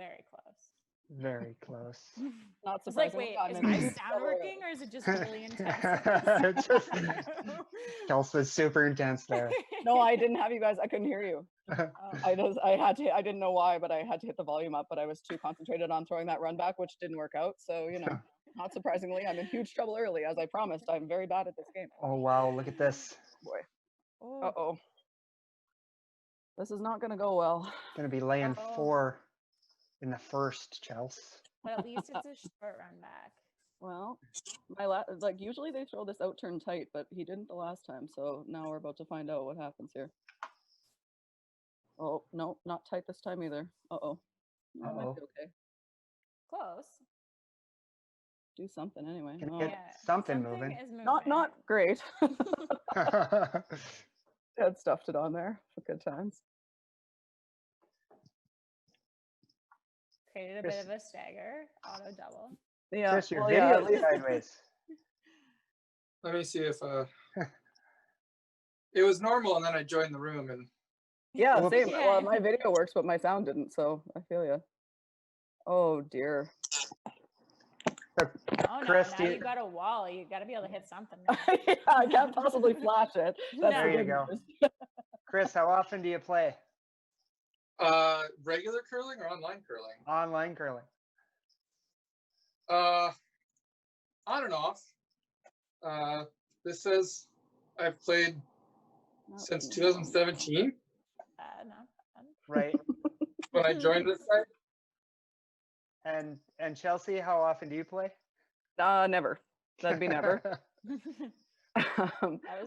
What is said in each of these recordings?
Very close. Very close. Not It's like, surprising. wait, is my sound working or is it just really intense? It's just Chelsea's super intense there. No, I didn't have you guys. I couldn't hear you. Oh. I didn't know why, but I had to hit the volume up, but I was too concentrated on throwing that run back, which didn't work out. So, not surprisingly, I'm in huge trouble early. As I promised, I'm very bad at this game. Oh, wow. Look at this. Boy. Oh. Uh-oh. This is not going to go well. Going to be laying 4 in the first, Chelsea. But at least it's a short run back. Well, usually they throw this out turn tight, but he didn't the last time. So now we're about to find out what happens here. Oh, no, not tight this time either. Uh-oh. That might be okay. Close. Do something anyway. Can get something moving. Is moving. Not great. Had stuffed it on there for good times. Created a bit of a stagger, auto double. Yeah, Chris, your video is sideways. Let me see if it was normal, and then I joined the room and. Yeah, same. Yeah. Well, my video works, but my sound didn't, so I feel you. Oh dear. Oh, Chris, now you got a wall. You got to be able to hit something. Yeah, I can't possibly flash it. That's There you go. Chris, how often do you play? Regular curling or online curling? Online curling. On and off. This says I've played since 2017 No. Right. when I joined this site. And Chelsea, how often do you play? Never. That'd be never.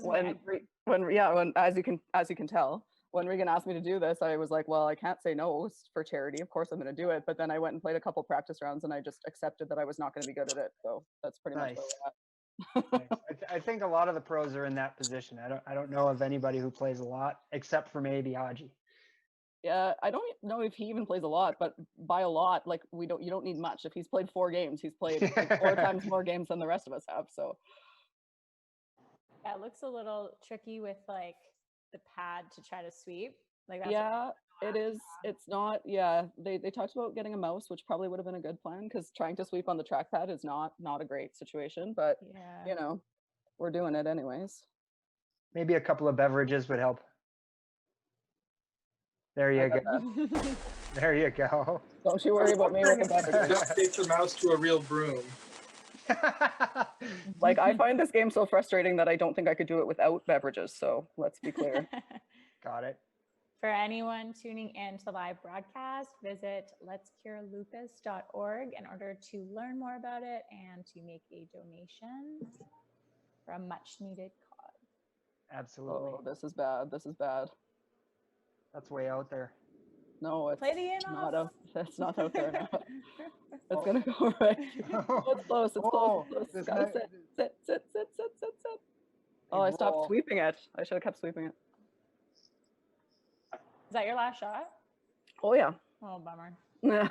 When as you can tell, when Regan asked me to do this, I was like, well, I can't say no for charity. Of course I'm going to do it. But then I went and played a couple practice rounds and I just accepted that I was not going to be good at it. So that's pretty much where we're at. Nice. I think a lot of the pros are in that position. I don't know of anybody who plays a lot except for maybe Haji. Yeah, I don't know if he even plays a lot, but by a lot, like you don't need much. If he's played 4 games, he's played like 4 times more games than the rest of us have. So yeah, it looks a little tricky with like the pad to try to sweep. Like that's yeah, it is. It's not. Yeah, they talked about getting a mouse, which probably would have been a good plan because trying to sweep on the trackpad is not a great situation. But yeah. We're doing it anyways. Maybe a couple of beverages would help. There you go. There you go. Don't you worry about me with the beverages. Just take the mouse to a real broom. Like I find this game so frustrating that I don't think I could do it without beverages. So let's be clear. Got it. For anyone tuning in to the live broadcast, visit letscurelupus.org in order to learn more about it and to make a donation for a much needed cause. Absolutely. Oh, this is bad. This is bad. That's way out there. No, it's Play the game not off. it's not out there now. It's gonna go right. It's close. It's close. It's close. Gotta sit. Oh, I stopped sweeping it. I should have kept sweeping it. Is that your last shot? Oh yeah. Oh, bummer. The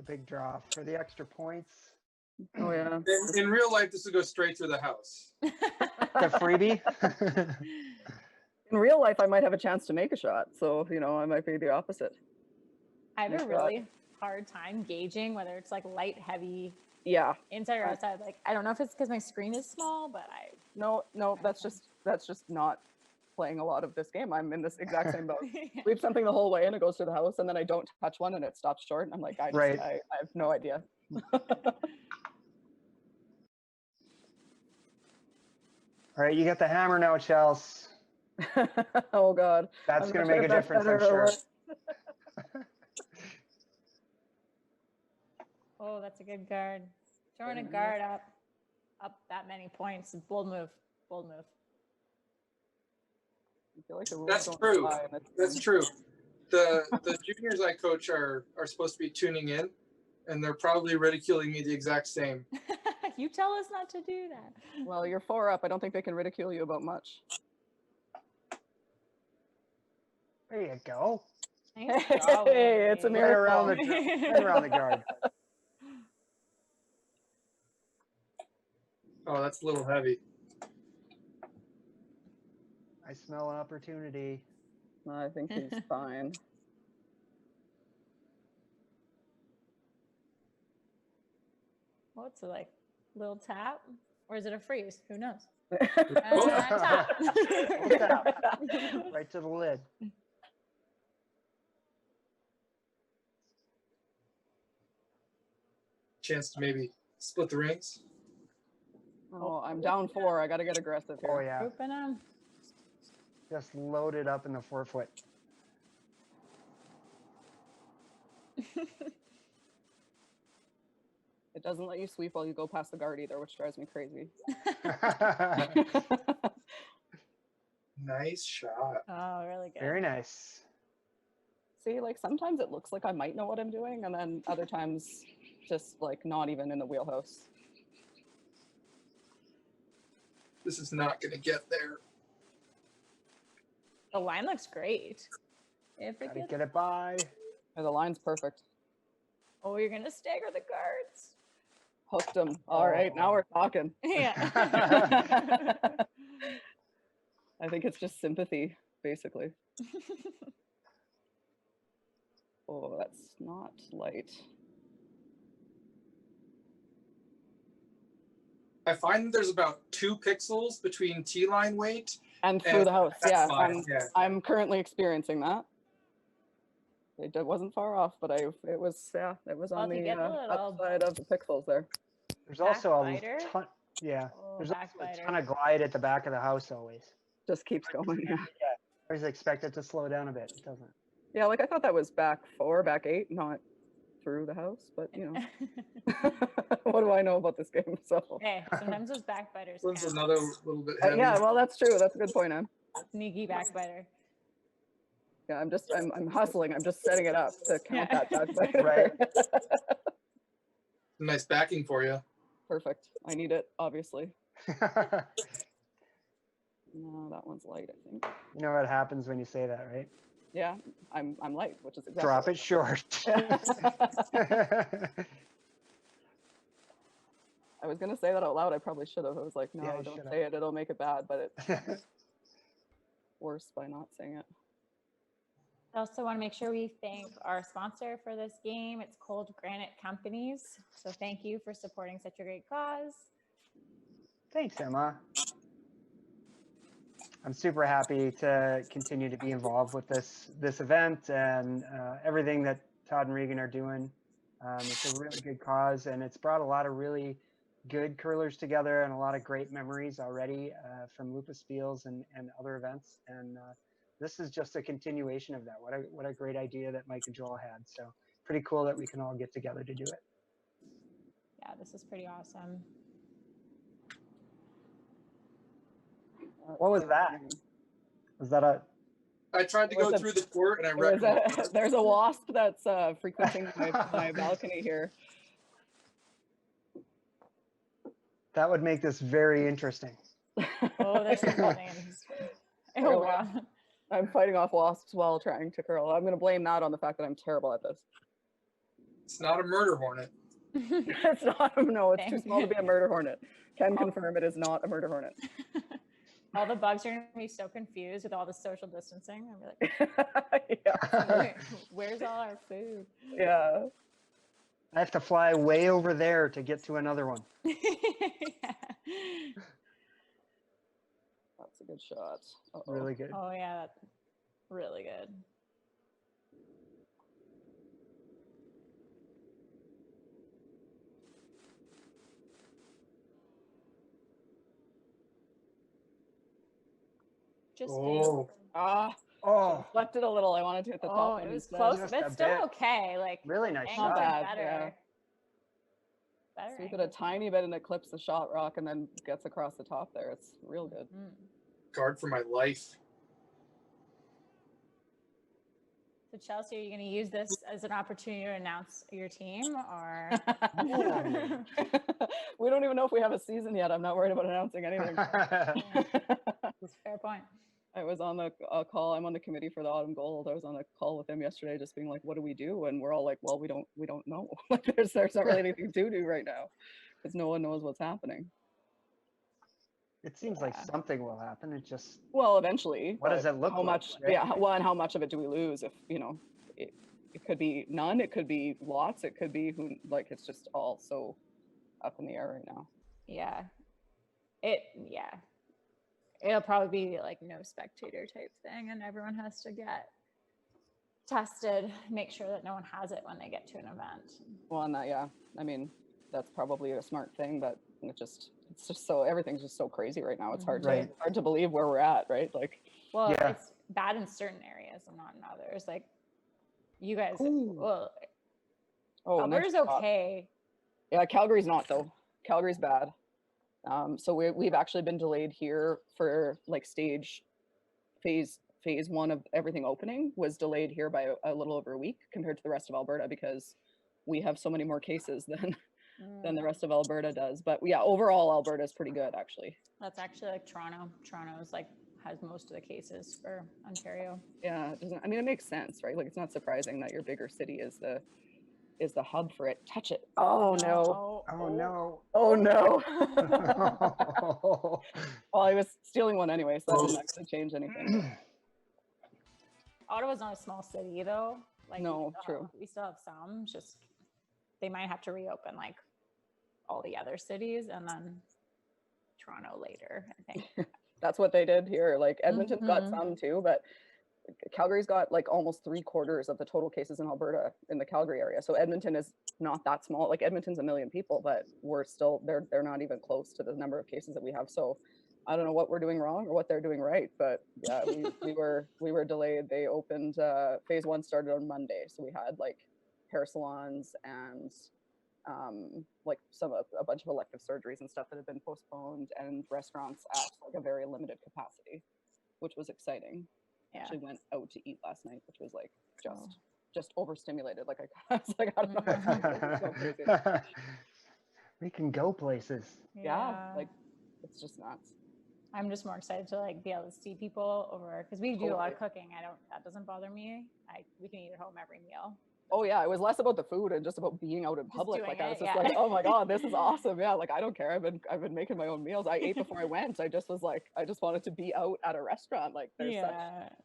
big draw for the extra points. Oh yeah. In real life, this would go straight through the house. The freebie. In real life, I might have a chance to make a shot. So, I might be the opposite. I have a really hard time gauging whether it's like light, heavy, inside or outside. Like, I don't know if it's because my screen is small, but No, that's just not playing a lot of this game. I'm in this exact same boat. Sweep something the whole way and it goes to the house, and then I don't touch one and it stops short. And I'm like, I have no idea. All right, you got the hammer now, Chels. Oh God. That's going to make a difference, I'm sure. Oh, that's a good guard. Throwing a guard up that many points. Bold move. Bold move. I feel like the rules That's don't true. apply in this That's game. true. The juniors I coach are supposed to be tuning in, and they're probably ridiculing me the exact same. You tell us not to do that. Well, you're 4 up. I don't think they can ridicule you about much. There you go. Nice Hey, it's a Right miracle. around the guard. Oh, that's a little heavy. I smell an opportunity. I think he's fine. What's it like? Little tap? Or is it a freeze? Who knows? Little Tap. tap. Right to the lid. Chance to maybe split the rings. Oh, I'm down 4. I got to get aggressive here. Oh yeah, Grouping them. just loaded up in the forefoot. It doesn't let you sweep while you go past the guard either, which drives me crazy. Nice shot. Oh, really good. Very nice. See, like sometimes it looks like I might know what I'm doing, and then other times just like not even in the wheelhouse. This is not going to get there. The line looks great. If it Gotta gets... get it by. Yeah, the line's perfect. Oh, you're gonna stagger the guards. Hooked him. All right, now we're talking. Yeah. I think it's just sympathy, basically. Oh, that's not light. I find that there's about 2 pixels between T line weight. And through the house, That's yeah. fine, yeah. I'm currently experiencing that. It wasn't far off, but it was Well, on if you the get the little upside of the pixels there. There's also a Backbiter? ton. Yeah, Oh, there's also a backbiter. ton of glide at the back of the house always. Just keeps going. Yeah. I always expect it to slow down a bit. It doesn't. Yeah, like I thought that was back 4, back 8, not through the house, but you know. What do I know about this game? So Hey, sometimes those backbiters This is count. another little bit heavy. yeah, well that's true. That's a good point, Em. Sneaky backbiter. Yeah, I'm hustling. I'm just setting it up to count Yeah. that backbiter. Right. Nice backing for you. Perfect. I need it, obviously. No, that one's light, I think. You know what happens when you say that, right? Yeah, I'm light, which is exactly. Drop it short. I was gonna say that out loud. I probably should have. I was like, no, Yeah, you don't should've. say it. It'll make it bad, but it's worse by not saying it. I also want to make sure we thank our sponsor for this game. It's Cold Granite Companies. So thank you for supporting such a great cause. Thanks, Emma. I'm super happy to continue to be involved with this event and everything that Todd and Regan are doing. It's a really good cause, and it's brought a lot of really good curlers together and a lot of great memories already from Lupus Fields and other events. And this is just a continuation of that. What a great idea that Mike and Joel had. So pretty cool that we can all get together to do it. Yeah, this is pretty awesome. What was that? Was that a? I tried to It was go a- through the court and I There's wrecked a, there's a wasp that's frequenting my balcony here. That would make this very interesting. Oh, there's some names. Oh, Really? wow. I'm fighting off wasps while trying to curl. I'm going to blame that on the fact that I'm terrible at this. It's not a murder hornet. It's not, no, it's too Dang. small to be a murder hornet. Can confirm it is not a murder hornet. All the bugs are going to be so confused with all the social distancing. I'm like, Yeah. where's all our food? Yeah. I have to fly way over there to get to another one. Yeah. That's a good shot. Uh-oh. Really good. Oh, yeah. That's really good. Just Oh. Ah, Oh, left it a little. I wanted to hit the top oh, one it was instead. close, Just but a still bit. okay. Like, really nice angles shot. bad, are better. yeah. Better Sweep it a angles. tiny bit and it clips the shot rock and then gets across the top there. It's real good. Mm. Guard for my life. So Chelsea, are you going to use this as an opportunity to announce your team, or? We don't even know if we have a season yet. I'm not worried about announcing anything. That's a fair point. I was on the call. I'm on the committee for the Autumn Gold. I was on a call with him yesterday, just being like, "What do we do?" And we're all like, "Well, we don't know. Like, there's not really anything to do right now, because no one knows what's happening." it seems like Yeah. something will happen. It just, Well, eventually. what does but it look how like? much? Right? Yeah. Well, and how much of it do we lose? If it could be none. It could be lots. It could be who. Like it's just all so up in the air right now. Yeah. Yeah. It'll probably be like no spectator type thing, and everyone has to get tested, make sure that no one has it when they get to an event. Well, and that, yeah. I mean, that's probably a smart thing, but it's just so everything's just so crazy right now. It's hard Right. to hard to believe where we're at, right? Like, Well, Yeah. it's bad in certain areas and not in others. Like you guys, Ooh. well, oh, and Alberta's that's not- okay. Yeah, Calgary's not though. Calgary's bad. So we've actually been delayed here for like phase one of everything opening was delayed here by a little over a week compared to the rest of Alberta because we have so many more cases than the rest of Alberta does. But yeah, overall Alberta is pretty good actually. That's actually like Toronto. Toronto's like has most of the cases for Ontario. Yeah, it doesn't. I mean, it makes sense, right? Like it's not surprising that your bigger city is the hub for it. Touch it. Oh no. Oh no. Oh no. Oh. Well, I was stealing one anyway, so that didn't actually change anything. Ottawa's not a small city though. Like No, true. We still have some. Just they might have to reopen like all the other cities and then Toronto later, I think. That's what they did here. Like Edmonton's got Mhm. some too, but Calgary's got like almost 3/4 of the total cases in Alberta in the Calgary area. So Edmonton is not that small. Like Edmonton's 1 million people, but we're still they're not even close to the number of cases that we have. So I don't know what we're doing wrong or what they're doing right, but yeah, we were delayed. They opened phase one started on Monday, so we had like hair salons and like a bunch of elective surgeries and stuff that had been postponed, and restaurants at like a very limited capacity, which was exciting. Yeah. Actually went out to eat last night, which was like Oh. just overstimulated. Like I was like, I don't know. It was so crazy. We can go places. Yeah, like it's just nuts. I'm just more excited to like be able to see people over because we do a lot of Totally. cooking. That doesn't bother me. We can eat at home every meal. Oh yeah, it was less about the food and just about being out in public. doing Like I was it, just yeah. like, oh my god, this is awesome. Yeah, like I don't care. I've been making my own meals. I ate before I went. I just was like, I just wanted to be out at a restaurant. Like there's such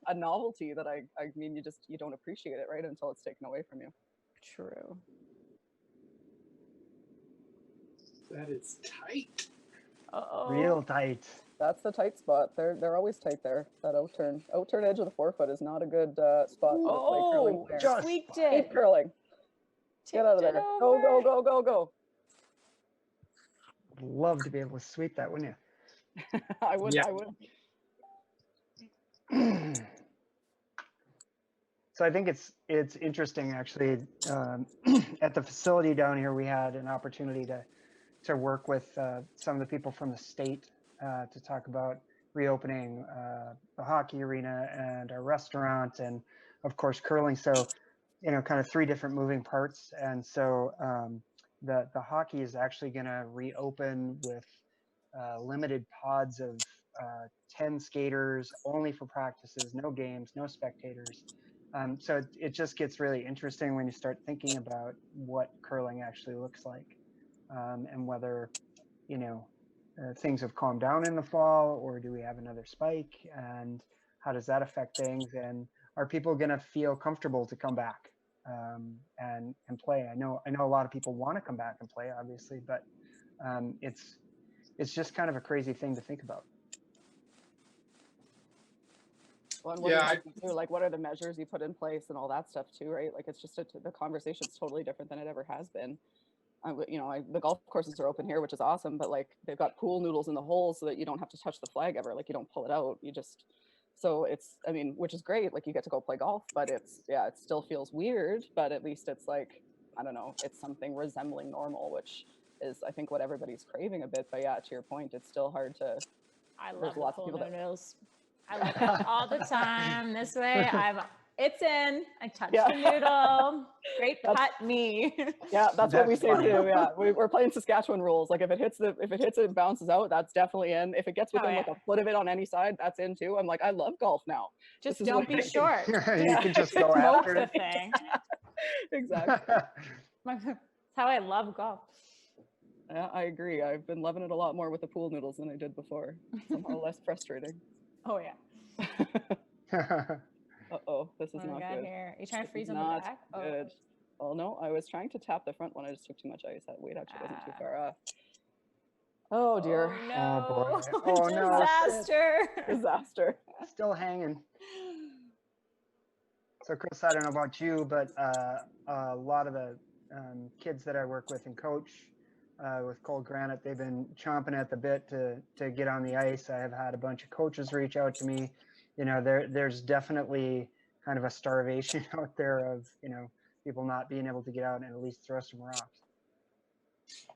a novelty that I mean you don't appreciate it, right, until it's taken away from you. True. That is tight. Uh-oh. Real tight. That's the tight spot. They're always tight there. That outturn edge of the forefoot is not a good spot. for play curling Oh, players. just tweaked Keep it. curling. Get out of Tipped there. it Go, go, over. go, go, go. Love to be able to sweep that, wouldn't I would. Yeah. I would. you? So I think it's interesting actually. At the facility down here, we had an opportunity to work with some of the people from the state to talk about reopening the hockey arena and our restaurant, and of course curling. So, kind of 3 different moving parts. And so the hockey is actually going to reopen with limited pods of 10 skaters, only for practices, no games, no spectators. So it just gets really interesting when you start thinking about what curling actually looks like, and whether, things have calmed down in the fall, or do we have another spike, and how does that affect things? And are people going to feel comfortable to come back and play? I know a lot of people want to come back and play, obviously, but it's just kind of a crazy thing to think about. Well, and what Yeah, do you do? Like, what are the measures you put in place and all that stuff too, right? Like, it's just the conversation's totally different than it ever has been. The golf courses are open here, which is awesome, but like they've got pool noodles in the holes so that you don't have to touch the flag ever. Like you don't pull it out. So it's, I mean, which is great. Like you get to go play golf, but it still feels weird, but at least it's like, I don't know, it's something resembling normal, which is, I think, what everybody's craving a bit. But yeah, to your point, it's still hard to, I love there's the lots of pool people that- noodles. I look up all the time. This way, it's in. I touch Yeah. the noodle. Great That's- putt, me. yeah, that's what we That's say funny. too. Yeah, we're playing Saskatchewan rules. Like if it hits it and bounces out, that's definitely in. If it gets Oh, within like yeah. a foot of it on any side, that's in too. I'm like, I love golf now. Just This is don't what be I'm short. You can just go Smoke after the it. thing. Exactly. That's how I love golf. Yeah, I agree. I've been loving it a lot more with the pool noodles than I did before. Somehow less frustrating. Oh yeah. Uh-oh, this is What do we not got good. here? Are you trying to This freeze is on the not back? good. Oh no, I was trying to tap the front one. I just took too much ice. That weight actually wasn't too far off. Oh dear. Oh, Oh, boy. no. Oh, no. Disaster. Disaster. Still hanging. So Chris, I don't know about you, but a lot of the kids that I work with and coach with Cold Granite, they've been chomping at the bit to get on the ice. I have had a bunch of coaches reach out to me. You know, there's definitely kind of a starvation out there of, you know, people not being able to get out and at least throw some rocks.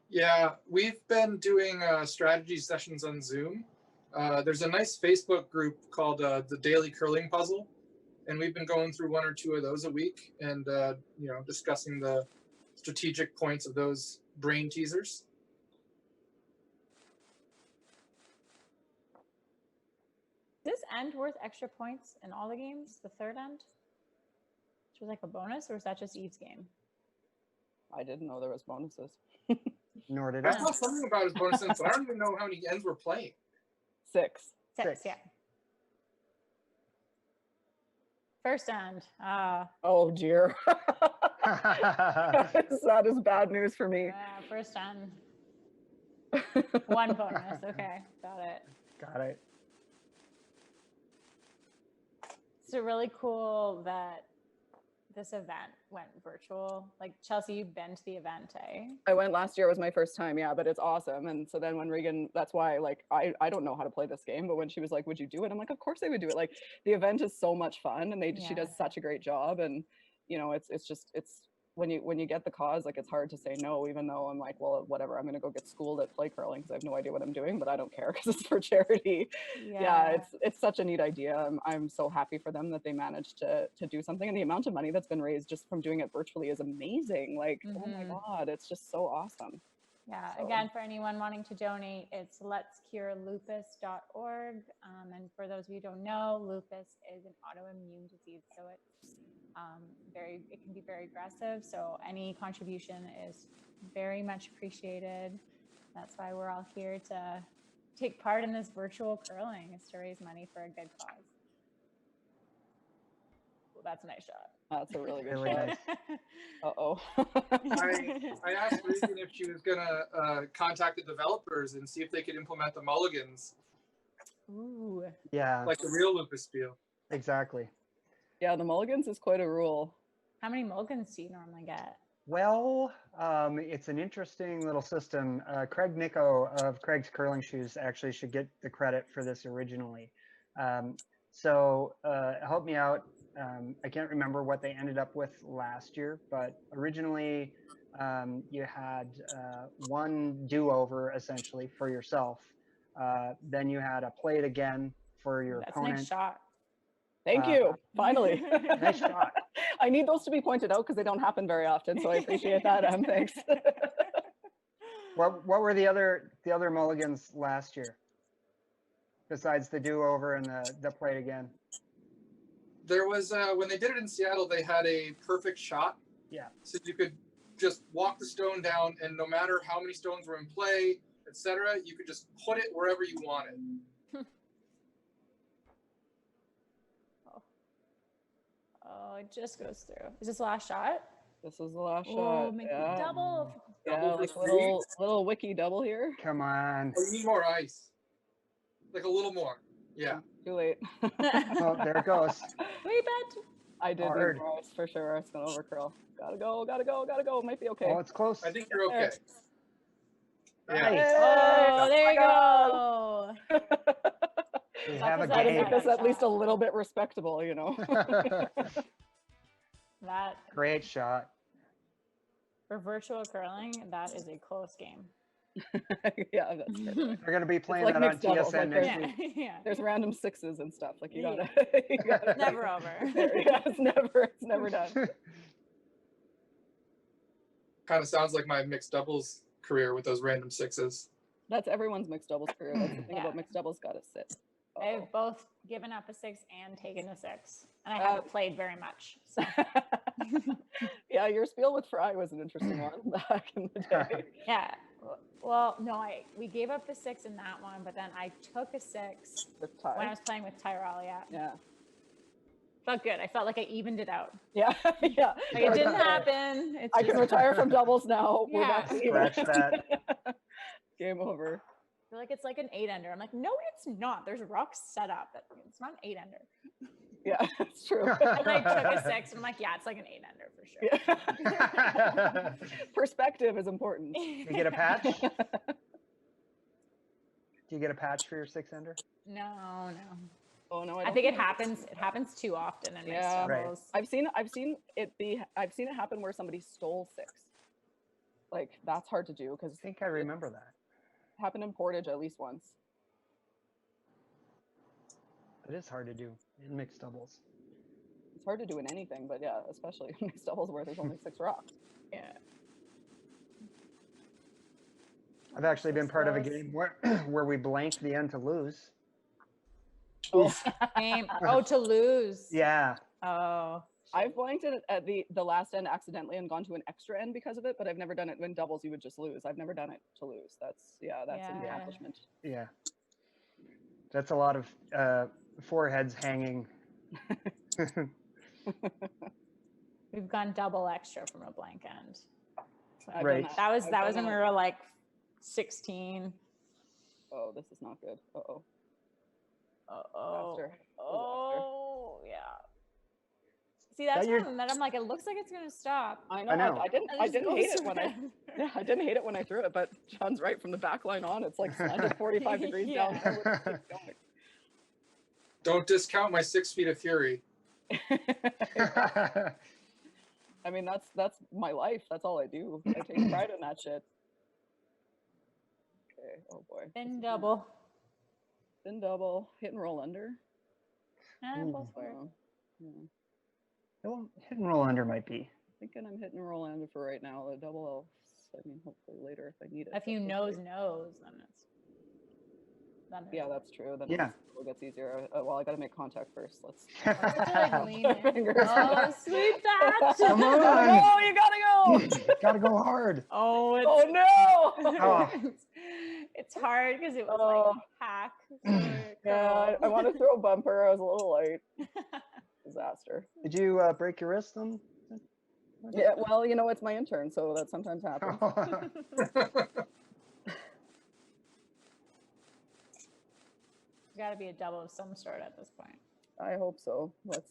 Yeah, we've been doing strategy sessions on Zoom. There's a nice Facebook group called the Daily Curling Puzzle, and we've been going through 1 or 2 of those a week, and you know, discussing the strategic points of those brain teasers. Is this end worth extra points in all the games? The third end? Which was like a bonus, or is that just Eve's game? I didn't know there was bonuses. Nor did I I. saw something about his bonus ends, but I don't even know how many ends we're playing. 6. Six, Six. yeah. First end. Oh dear. That is bad news for me. First end. 1 bonus. Okay, got it. Got it. It's really cool that this event went virtual. Like Chelsea, you've been to the event, eh? I went last year. It was my first time, yeah, but it's awesome. And so then when Regan, that's why, like, I don't know how to play this game, but when she was like, would you do it? I'm like, of course I would do it. Like, the event is so much fun, and she does such a great job. And, you know, it's when you get the cause, like, it's hard to say no, even though I'm like, well, whatever, I'm going to go get schooled at play curling because I have no idea what I'm doing, but I don't care because it's for charity. Yeah, it's such a neat idea. I'm so happy for them that they managed to do something, and the amount of money that's been raised just from doing it virtually is amazing. Like, oh my God, it's just so awesome. Yeah, So- again, for anyone wanting to donate, it's letscurelupus.org. And for those of you who don't know, lupus is an autoimmune disease, so it's it can be very aggressive. So any contribution is very much appreciated. That's why we're all here to take part in this virtual curling, is to raise money for a good cause. Well, that's a nice shot. That's a really good Really shot. nice. Uh-oh. I asked Regan if she was gonna contact the developers and see if they could implement the mulligans, Ooh. Yeah, like the real Lupus spiel. exactly. Yeah, the mulligans is quite a rule. How many mulligans do you normally get? Well, it's an interesting little system. Craig Nico of Craig's Curling Shoes actually should get the credit for this originally. So help me out. I can't remember what they ended up with last year, but originally you had 1 do-over essentially for yourself. Then you had a play it again for your That's a opponent. nice shot. Thank you. Finally. Nice shot. I need those to be pointed out because they don't happen very often. So I appreciate that. Thanks. What were the other mulligans last year? Besides the do-over and the play it again? There was when they did it in Seattle, they had a perfect shot. Yeah. So you could just walk the stone down, and no matter how many stones were in play, etc., you could just put it wherever you wanted. Oh, it just goes through. Is this the last shot? This is the last Oh, shot. make Yeah. it double. Yeah, Double like for free? little wiki double here. Come on. Oh, you need more ice, like a little more. Yeah. Too late. Oh, there it goes. We bet. I did Hard. need more ice for sure. It's gonna overcurl. Gotta go, gotta go, gotta go. Might be okay. Oh, it's close. I think you're okay. Yeah. Nice. Oh, there you Oh go. We That's have a a Try to game. make this at least a little bit respectable, you know. That Great shot. for virtual curling, that is a close game. Yeah, that's perfect. They're going to be playing like that on mixed doubles, TSN like next Yeah, week. yeah. There's random 6s and stuff. Like you Yeah. gotta, you gotta Never over. Yeah, it's never done. Kind of sounds like my mixed doubles career with those random 6s. That's everyone's mixed doubles career. That's the thing Yeah. about mixed doubles. Gotta sit. They've both given up a 6 and taken a 6, and I haven't played very much. So. Yeah, your spiel with Fry was an interesting one back in the day. Yeah, Well, no, we gave up the 6 in that one, but then I took a 6 With when I Ty. was playing with Tyrell. Yeah, Yeah. felt good. I felt like I evened it out. Yeah. Yeah. Like it didn't happen. It's I just, can retire from doubles now. We're Yeah. back to even. Scratch that. Game over. I feel like it's like an 8-ender. I'm like, no, it's not. There's rocks set up. It's not an 8-ender. Yeah, it's true. And I took a 6, and I'm like, yeah, it's like an 8-ender for sure. Yeah. Perspective is important. You get a patch? Do you get a patch for your 6-ender? No. Oh no, I think it happens. It happens too often in mixed Yeah. Right. doubles. I've seen it happen where somebody stole 6. Like that's hard to do because I think I remember that. happened in Portage at least once. It is hard to do in mixed doubles. It's hard to do in anything, but yeah, especially in mixed doubles where there's only 6 rocks. Yeah. I've actually been part of a Close. game where we blanked the end to lose. Oh, Oh, to lose. Yeah. Oh. I've blanked it at the last end accidentally and gone to an extra end because of it, but I've never done it when doubles you would just lose. I've never done it to lose. That's an Yeah. accomplishment. Yeah. That's a lot of foreheads hanging. We've gone double extra from a blank end. So I've Right. done That was I've that was done when we that. were like 16. Oh, this is not good. Uh-oh. Oh. Faster. Oh, yeah. See, that's you're- when I'm like, it looks like it's gonna stop. I know. I know. I didn't And it just hate goes it when I forever. yeah, I didn't hate it when I threw it, but John's right from the back line on. It's like slanted 45 degrees down. Yeah. I wouldn't keep going. Don't discount my 6 feet of fury. I mean, that's my life. That's all I do. I take pride in that shit. Okay. Oh boy. Then double. Then double. Hit and roll under. Ooh. Both work. Yeah. Well, hit and roll under might be. Thinking I'm hitting and roll under for right now. The double, hopefully later if I need it. If you but knows, hopefully- then it's. Then Yeah, that's true. Then Yeah. it gets easier. Well, I got to make contact first. Let's. like lean in. Fingers. Oh, sweet touch. Come on. Oh, you gotta go. Gotta go hard. Oh, it's, Oh no. Oh. it's hard because it was Oh. like hack. so it Yeah, I curled. want to throw a bumper. I was a little late. Disaster. Did you break your wrist then? Yeah, well, it's my intern, so that sometimes happens. Got to be a double of some sort at this point. I hope so. Let's.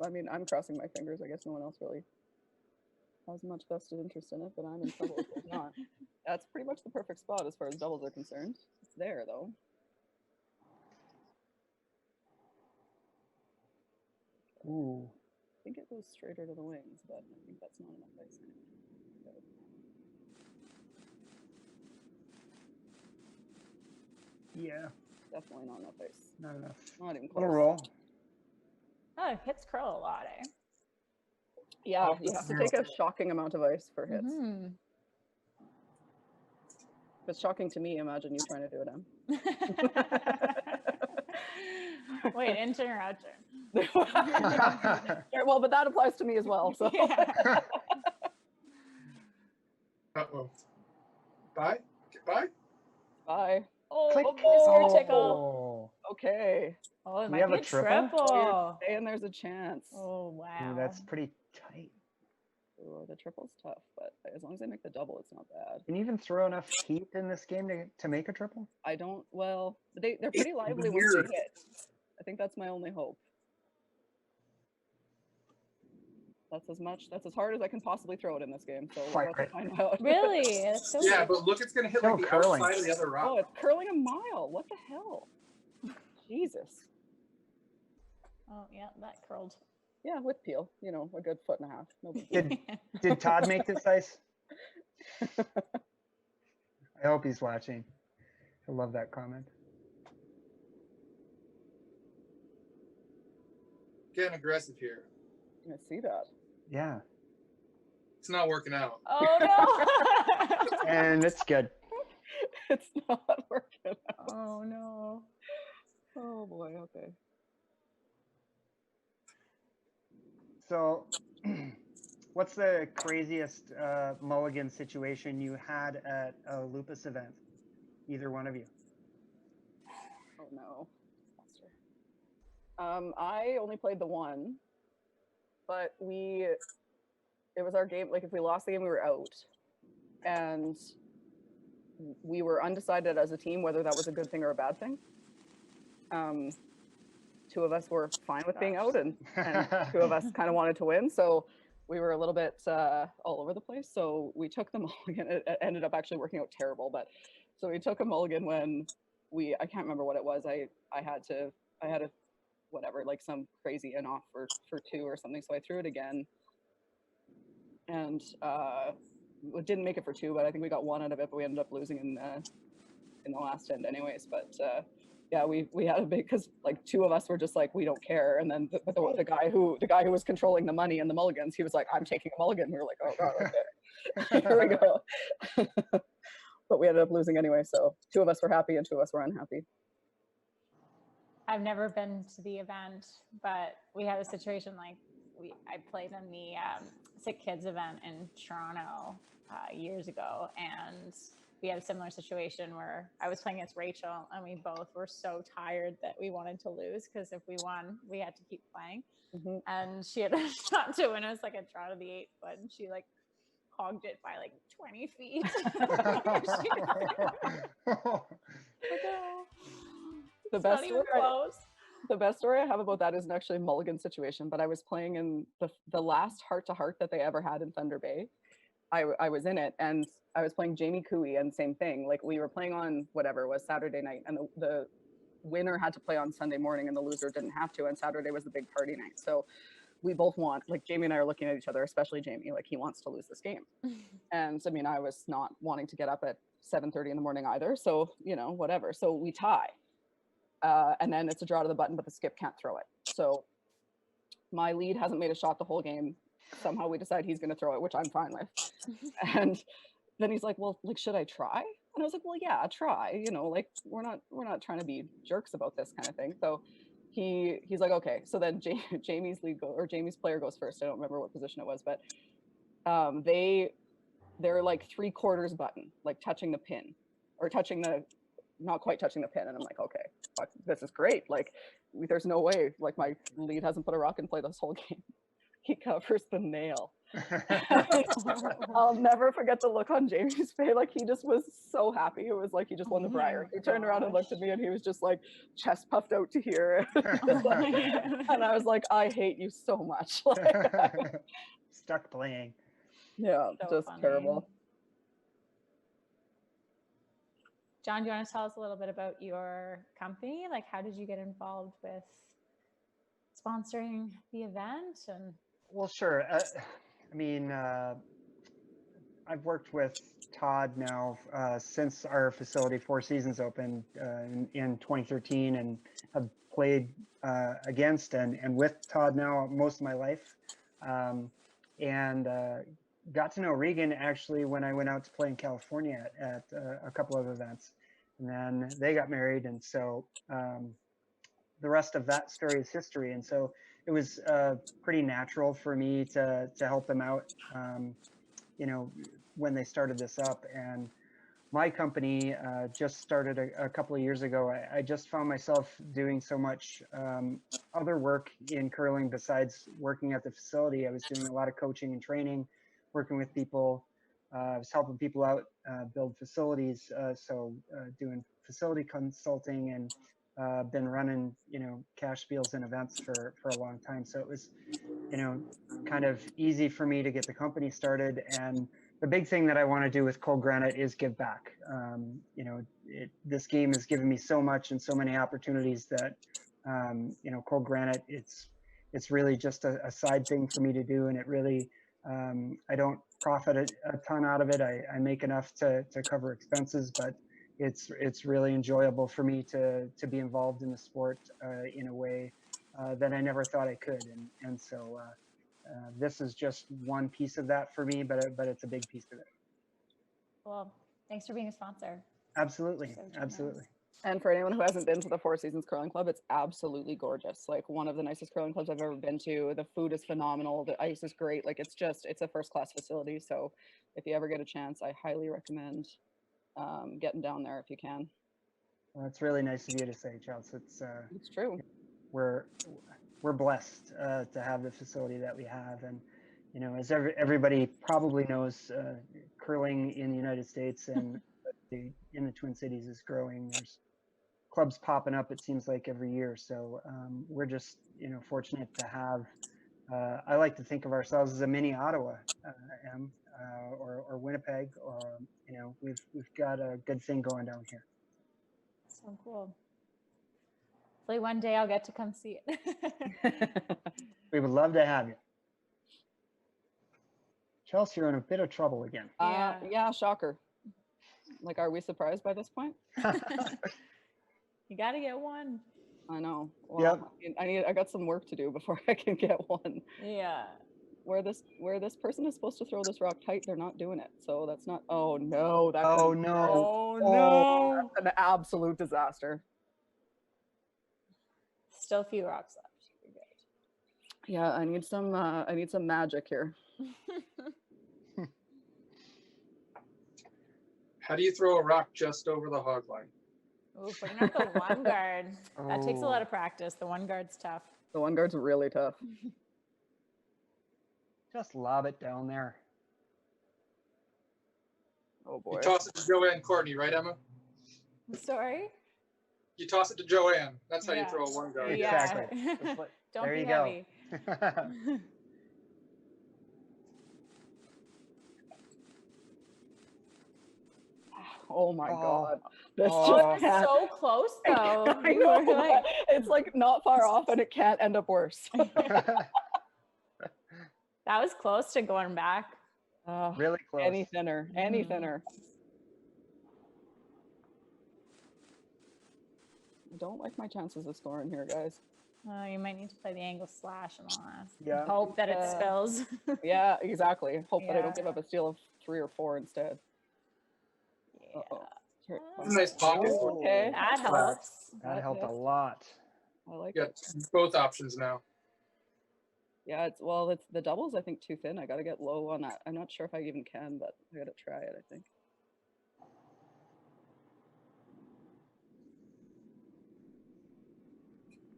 I mean, I'm crossing my fingers. I guess no one else really has much vested interest in it, but I'm in trouble if there's not. That's pretty much the perfect spot as far as doubles are concerned. It's there though. Ooh. I think it goes straighter to the wings, but I think that's not enough ice anyway. Yeah. Definitely not enough ice. Not enough. Not even close. Little roll. Oh, it hits curl a lot, eh? Yeah, Oh, you have to yeah. take a shocking amount of ice for hits. Mhm. If it's shocking to me, imagine you trying to do it, Em. Wait, intern or outturn? Yeah, well, but that applies to me as well. So Yeah. Uh-oh. Bye? Goodbye? bye. Oh, Click. Mr. Tickle. Okay. Oh, it We might have be a a triple? triple. And there's a chance. Oh, wow. Ooh, that's pretty tight. Ooh, the triple's tough, but as long as I make the double, it's not bad. Can you even throw enough heat in this game to make a triple? I don't. Well, they're pretty lively once weird. they hit. I think that's my only hope. That's as hard as I can possibly throw it in this game. So we'll have to Right. find out. Really? That's so Yeah, weird. but look, it's going to hit Still like the curling. outside of the other rock. Oh, it's curling a mile. What the hell? Jesus. Oh, yeah, that curled. Yeah, with peel, a good foot and a half. No big deal. Did Todd make this ice? I hope he's watching. I love that comment. Getting aggressive here. I see that. Yeah. It's not working out. Oh, no. And it's good. It's not working out. Oh, no. Oh boy, okay. So What's the craziest mulligan situation you had at a lupus event? Either one of you. Oh no. I only played the one, but it was our game. Like if we lost the game, we were out, and we were undecided as a team whether that was a good thing or a bad thing. Two of us were fine with being out, and two of us kind of wanted to win. So we were a little bit all over the place. So we took the mulligan. It ended up actually working out terrible, but so we took a mulligan when I can't remember what it was. I had a whatever, like some crazy in off for 2 or something. So I threw it again, and it didn't make it for 2, but I think we got 1 out of it. But we ended up losing in the last end, anyways. But yeah, we had a big, because like 2 of us were just like, we don't care, and then the guy who was controlling the money and the mulligans, he was like, I'm taking a mulligan. We were like, oh god, okay, here we go. But we ended up losing anyway. So 2 of us were happy and 2 of us were unhappy. I've never been to the event, but we had a situation like I played in the Sick Kids event in Toronto years ago, and we had a similar situation where I was playing against Rachel, and we both were so tired that we wanted to lose, because if we won, we had to keep playing. Mm-hmm. And she had a shot to win us like a draw to the 8th foot, and she like hogged it by like 20 feet. The best story I have about that isn't actually a mulligan situation, but I was playing in the last heart-to-heart that they ever had in Thunder Bay. I was in it, and I was playing Jamie Cooey, and same thing. Like we were playing on whatever it was, Saturday night, and the winner had to play on Sunday morning, and the loser didn't have to. And Saturday was the big party night, so we both want, like Jamie and I are looking at each other, especially Jamie, like he wants to lose this game. And I mean, I was not wanting to get up at 7:30 in the morning either, so you know, whatever. So we tie. And then it's a draw to the button, but the skip can't throw it. So my lead hasn't made a shot the whole game. Somehow we decide he's going to throw it, which I'm fine with. And then he's like, well, like, should I try? And I was like, well, yeah, try. You know, like we're not trying to be jerks about this kind of thing. So he's like, okay. So then Jamie's player goes first. I don't remember what position it was, but they're like 3/4 button, like touching the pin, or not quite touching the pin. And I'm like, okay, fuck, this is great. Like there's no way, like my lead hasn't put a rock in play this whole game. He covers the nail. I'll never forget the look on Jamie's face. Like he just was so happy. It was like he just won the Briar. He turned around and looked at me, and he was just like chest puffed out to here. And I was like, I hate you so much. Like, stuck playing. Yeah, so just funny. terrible. John, do you want to tell us a little bit about your company? Like, how did you get involved with sponsoring the event? And well, sure. I mean, I've worked with Todd now since our facility 4 seasons opened in 2013, and have played against and with Todd now most of my life, and got to know Regan actually when I went out to play in California at a couple of events, and then they got married, and so the rest of that story is history. And so it was pretty natural for me to help them out, you know, when they started this up. And my company just started a couple of years ago. I just found myself doing so much other work in curling besides working at the facility. I was doing a lot of coaching and training, working with people. I was helping people out build facilities, so doing facility consulting, and been running, you know, cash spiels and events for a long time. So it was, you know, kind of easy for me to get the company started. And the big thing that I want to do with Cold Granite is give back. You know, this game has given me so much and so many opportunities that, you know, Cold Granite, it's really just a side thing for me to do. And it really, I don't profit a ton out of it. I make enough to cover expenses, but it's really enjoyable for me to be involved in the sport in a way that I never thought I could. And so this is just one piece of that for me, but it's a big piece of it. well, thanks for being a sponsor. Absolutely. So Absolutely. And for anyone who hasn't been to the Four Seasons Curling Club, it's absolutely gorgeous. Like one of the nicest curling clubs I've ever been to. The food is phenomenal. The ice is great. Like it's a first class facility. So if you ever get a chance, I highly recommend getting down there if you can. Well, it's really nice of you to say, Chelsea. It's true. We're blessed to have the facility that we have, and as everybody probably knows, curling in the United States and in the Twin Cities is growing. There's clubs popping up, it seems like, every year. So we're just fortunate to have. I like to think of ourselves as a mini Ottawa, or Winnipeg, or we've got a good thing going down here. So cool. Hopefully one day I'll get to come see it. We would love to have you. Chelsea, you're in a bit of trouble again. Yeah, shocker. Like, are we surprised by this point? You got to get one. I know. Well, Yep. I got some work to do before I can get one. Yeah. Where this person is supposed to throw this rock tight, they're not doing it. So that's not. Oh no! Oh no! Oh no! That's an absolute disaster. Still a few rocks left. You're good. Yeah, I need some magic here. How do you throw a rock just over the hog line? Ooh, putting up the one guard. That takes a lot of practice. The one guard's tough. The one guard's really tough. Just lob it down there. Oh boy. You toss it to Joanne Courtney, right, Emma? Sorry? You toss it to Joanne. That's how you Yeah. throw a one guard. Yeah. Exactly. That's what- Don't there be you heavy. go. Oh my Oh. God. This Oh. just It's can't. so close though. I You know, were like, it's like not far off and it can't end up worse. that was close to going back. Really close. Any thinner, any Mhm. thinner. I don't like my chances of scoring here, guys. You might need to play the angle slash and all that. Yeah. Hope that it Yeah. spills. Yeah, exactly. Hope that I don't Yeah. give up a steal of 3 or 4 instead. Yeah. Uh-oh. Here- Nice pocket. Oh. Okay. That helps. That helped a Yes. lot. I like You it. got both options now. Yeah, it's the doubles I think too thin. I got to get low on that. I'm not sure if I even can, but I got to try it, I think.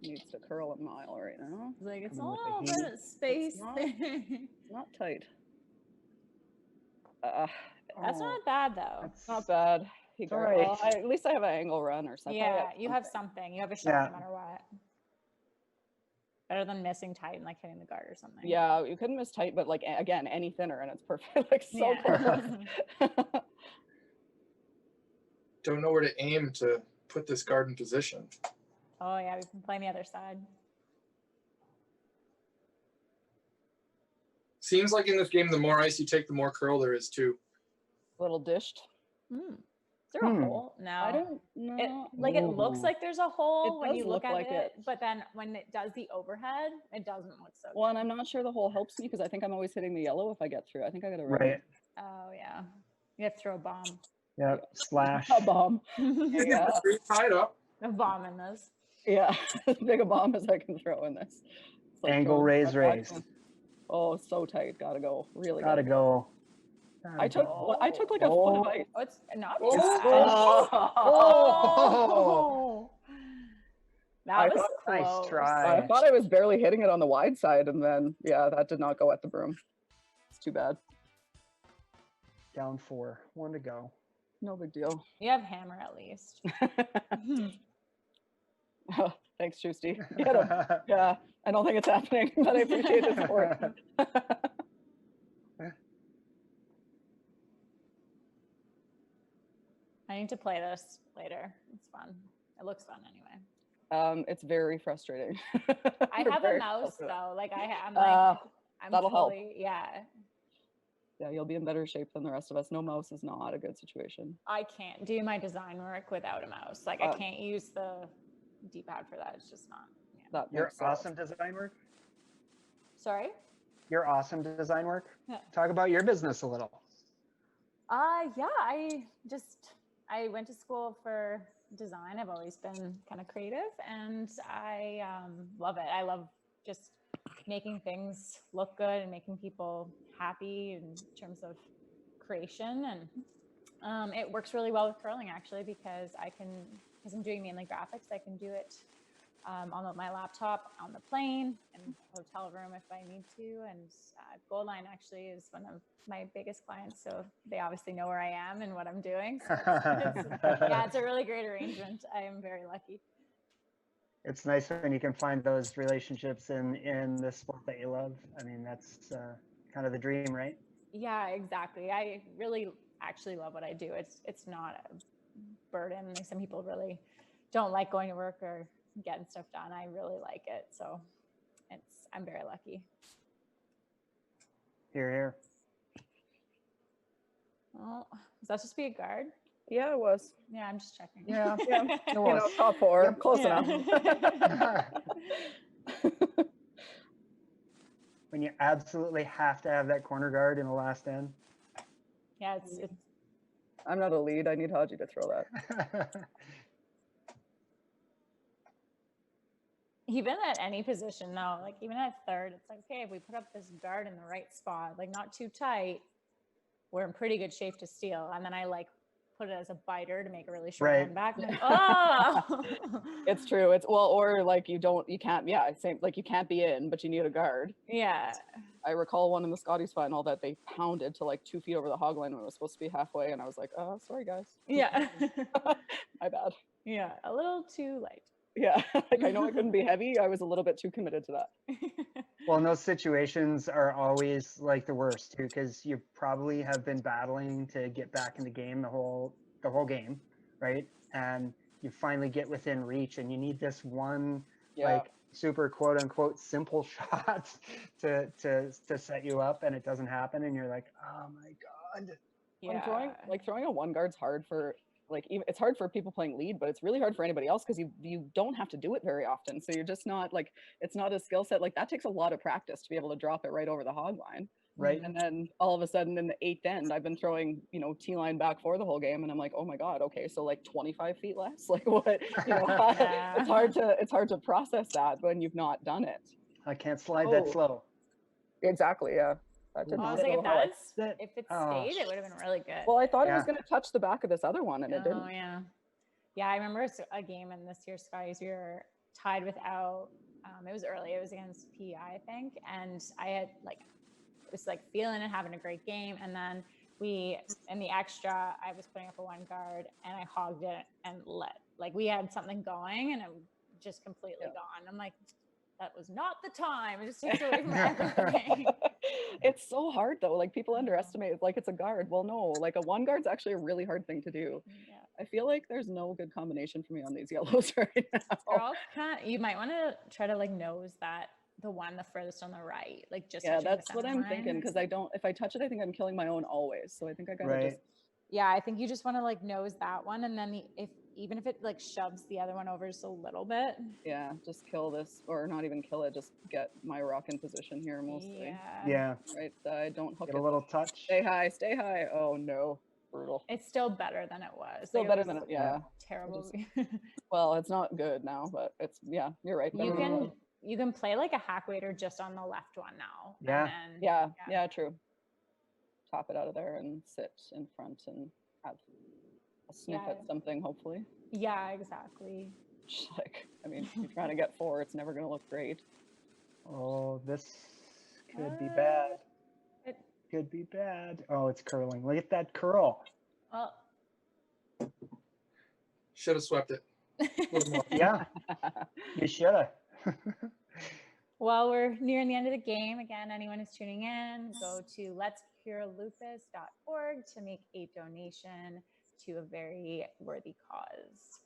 Needs to curl a mile right now. Like it's a Coming with the little heat. bit of space. not- That's It's not tight. not bad though. That's Not bad. It's Well, alright. at least I have an angle run or something. Yeah, you have something. You have a shot Yeah. no matter what. Better than missing tight and like hitting the guard or something. Yeah, you couldn't miss tight, but like again, any thinner and it's perfect. Like so Yeah. close. Don't know where to aim to put this guard in position. Oh yeah, we've been playing the other side. Seems like in this game, the more ice you take, the more curl there is too. Little dished. Is there a Hmm. hole? No. I don't know. It looks Ooh. like there's a hole when does you look look at like it, it. but then when it does the overhead, it doesn't look so Well, and I'm not sure the hole helps me because I think I'm always hitting the yellow if I get through. I think I got to right. Oh yeah. You have to throw a bomb. Yep. Slash. A bomb. Yeah. Three tied up. A bomb in this. Yeah, as big a bomb as I can throw in this. It's like Angle, throwing raise, a back raise. one. Oh, so tight. Gotta go. Really Gotta go. I took like a foot of ice. Oh, it's not Oh. bad. Oh. That I was thought- close. Nice try. I thought I was barely hitting it on the wide side, and then yeah, that did not go at the broom. It's too bad. Down 4. 1 to go. No big deal. You have hammer at least. Thanks, Shusty. Get him. Yeah, I don't think it's happening, but I appreciate the support. I need to play this later. It's fun. It looks fun anyway. It's very frustrating. I We're have a very mouse close to that. though. Like I'm like I'm that'll help. fully, yeah. Yeah, you'll be in better shape than the rest of us. No mouse is not a good situation. I can't do my design work without a mouse. Like I can't use the D-pad for that. It's just not. Yeah. That Your makes sense. awesome design work. Sorry. Your awesome design work. Yeah. Talk about your business a little. Yeah, I went to school for design. I've always been kind of creative, and I love it. I love just making things look good and making people happy in terms of creation. And it works really well with curling, actually, because I'm doing mainly graphics, I can do it on my laptop, on the plane, in the hotel room if I need to. And Goldline actually is one of my biggest clients, so they obviously know where I am and what I'm doing. So it's a really great arrangement. I am very lucky. It's nice when you can find those relationships in the sport that you love. I mean, that's kind of the dream, right? Yeah, exactly. I really actually love what I do. It's not a burden. Like, some people really don't like going to work or getting stuff done. I really like it. So I'm very lucky. Here, here. Well, is that supposed to be a guard? Yeah, it was. Yeah, I'm just checking. Yeah. Yeah, It was. top four, Yep. close enough. When you absolutely have to have that corner guard in the last end. Yeah, it's I'm not a lead. I need Haji to throw that. even at any position though, like even at third, it's like, okay, if we put up this guard in the right spot, like not too tight, we're in pretty good shape to steal. And then I like put it as a biter to make a really short Right. run back. And then, oh, It's true. It's or like you can't. Yeah, same. Like you can't be in, but you need a guard. yeah. I recall one in the Scotties final that they pounded to like 2 feet over the hog line when it was supposed to be halfway, and I was like, sorry guys. Yeah. My bad. Yeah, a little too light. Yeah, like I know I couldn't be heavy. I was a little bit too committed to that. Well, and those situations are always like the worst too, because you probably have been battling to get back in the game the whole game, right? And you finally get within reach, and you need this one like super quote unquote simple shot to set you up, and it doesn't happen, and you're like, oh my god. Yeah. Throwing a one guard's hard for it's hard for people playing lead, but it's really hard for anybody else because you don't have to do it very often. So you're just not like, it's not a skill set. Like that takes a lot of practice to be able to drop it right over the hog line. Right. And then all of a sudden in the 8th end, I've been throwing, T-line back for the whole game. And I'm like, oh my God, okay. So like 25 feet less, like what, Yeah. it's hard to process that when you've not done it. I can't slide that slow. Exactly. Yeah. That did I not was like, go if how I- if it stayed, it would have been really good. Well, I thought it was Yeah. going to touch the back of this other one and it didn't. Oh yeah. Yeah, I remember a game in this year's Scotties, we were tied without, it was early, it was against PI, I think. And I had was feeling it, having a great game. And then in the extra, I was putting up a one guard and I hogged it and we had something going and it just completely gone. I'm like, that was not the time. It just takes away from everything. It's so hard though. Like people underestimate it, like it's a guard. Well, no, like a one guard's actually a really hard thing to do. Yeah. I feel like there's no good combination for me on these yellows right now. They're all you might want to try to nose that the one the furthest on the right, just Yeah, touching the that's what center I'm line. thinking because if I touch it, I think I'm killing my own always. So I think I gotta Right. just Yeah, I think you just want to nose that one, and then even if it shoves the other one over just a little bit. just kill this, or not even kill it, just get my rock in position here mostly. Yeah. Right side, don't hook Get it. a little touch. Stay high, stay high. Oh no, brutal. It's still better than it was. Still better was than it, yeah. terrible. Well, it's not good now, but it's you're right. You can play a hack waiter just on the left one now. Yeah. And then, Yeah, true. Top it out of there and sit in front and have a sniff at something, hopefully. Yeah, exactly. Just if you're trying to get 4, it's never going to look great. Oh, this could be bad. It could be bad. Oh, it's curling. Look at that curl. Oh. Should have swept it. A little more. Yeah, you should have. Well, we're nearing the end of the game. Again, anyone who's tuning in, go to letscurelupus.org to make a donation to a very worthy cause.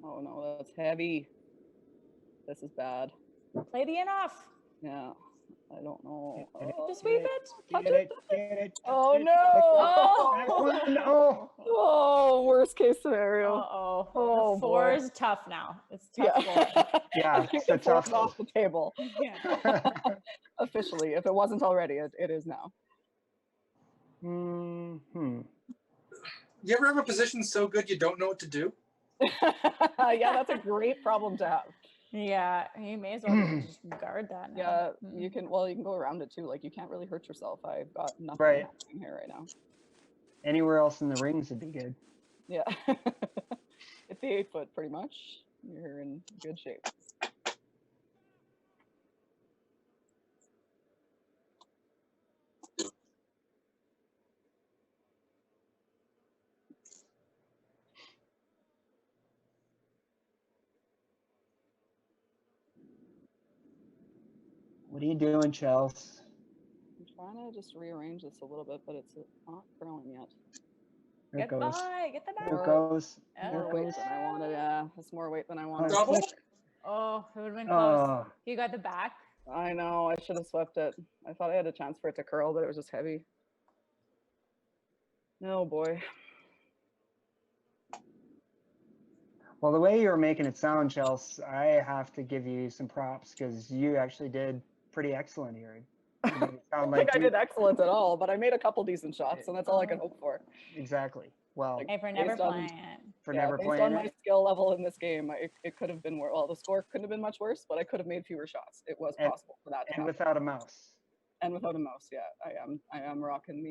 Oh no, that's heavy. This is bad. Play the in off. Yeah, I don't know. Just sweep it. Get it, get it. Oh touch it. no! Back one, no. Oh, worst case scenario. Uh-oh. Oh, The 4 boy. is tough now. It's tough. Yeah. Yeah, Kick it's a the fourth tough. off the table. Yeah. Officially, if it wasn't already, it is now. Hmm. You ever have a position so good you don't know what to do? Yeah, that's a great problem to have. Yeah, you may as well just guard that now. Yeah, you can. Well, you can go around it too. Like you can't really hurt yourself. I've got nothing Right. happening here right now. Anywhere else in the rings would be good. Yeah, hit the 8-foot pretty much. You're in good shape. What are you doing, Chels? I'm trying to just rearrange this a little bit, but it's not curling yet. There it Get goes. by, get the back. There it goes. More There it weight goes. than I wanted. Yeah, it's more weight than I wanted. Double? Oh, it would have been close. Oh, You got the back. I know. I should have swept it. I thought I had a chance for it to curl, but it was just heavy. Oh boy. well, the way you were making it sound, Chels, I have to give you some props because you actually did pretty excellent here. You made it I sound don't think I you- did excellent at all, but I made a couple decent shots, and that's all I can hope for. Exactly. Well, Like, Hey, for never based on- playing it. for Yeah, never based playing on my it. skill level in this game, it could have been worse. Well, the score couldn't have been much worse, but I could have made fewer shots. It was And- possible for that to And happen. without a mouse. And without a mouse, yeah, I am rocking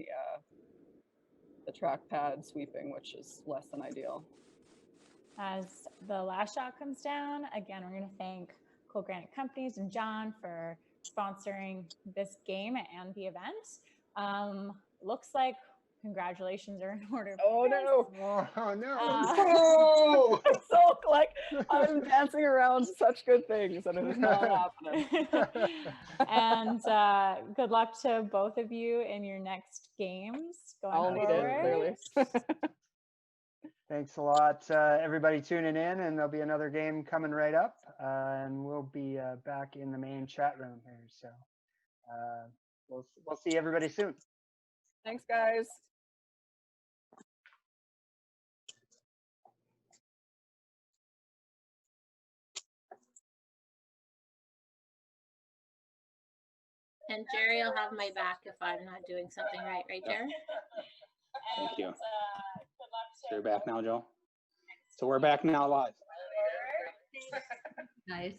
the trackpad sweeping, which is less than ideal. As the last shot comes down, again, we're going to thank Cool Granite Companies and John for sponsoring this game and the event. Looks like congratulations are in order. for Oh Chris. no! Oh no! Oh! So like I'm dancing around such good things, and it is not happening. And good luck to both of you in your next games going I'll need it forward. clearly. Thanks a lot, everybody tuning in, and there'll be another game coming right up, and we'll be back in the main chat room here. So we'll see everybody soon. Thanks, guys. And Jerry will have my back if I'm not doing something right, Jerry? Thank you. So you're back now, Joe? So we're back now live. Nice.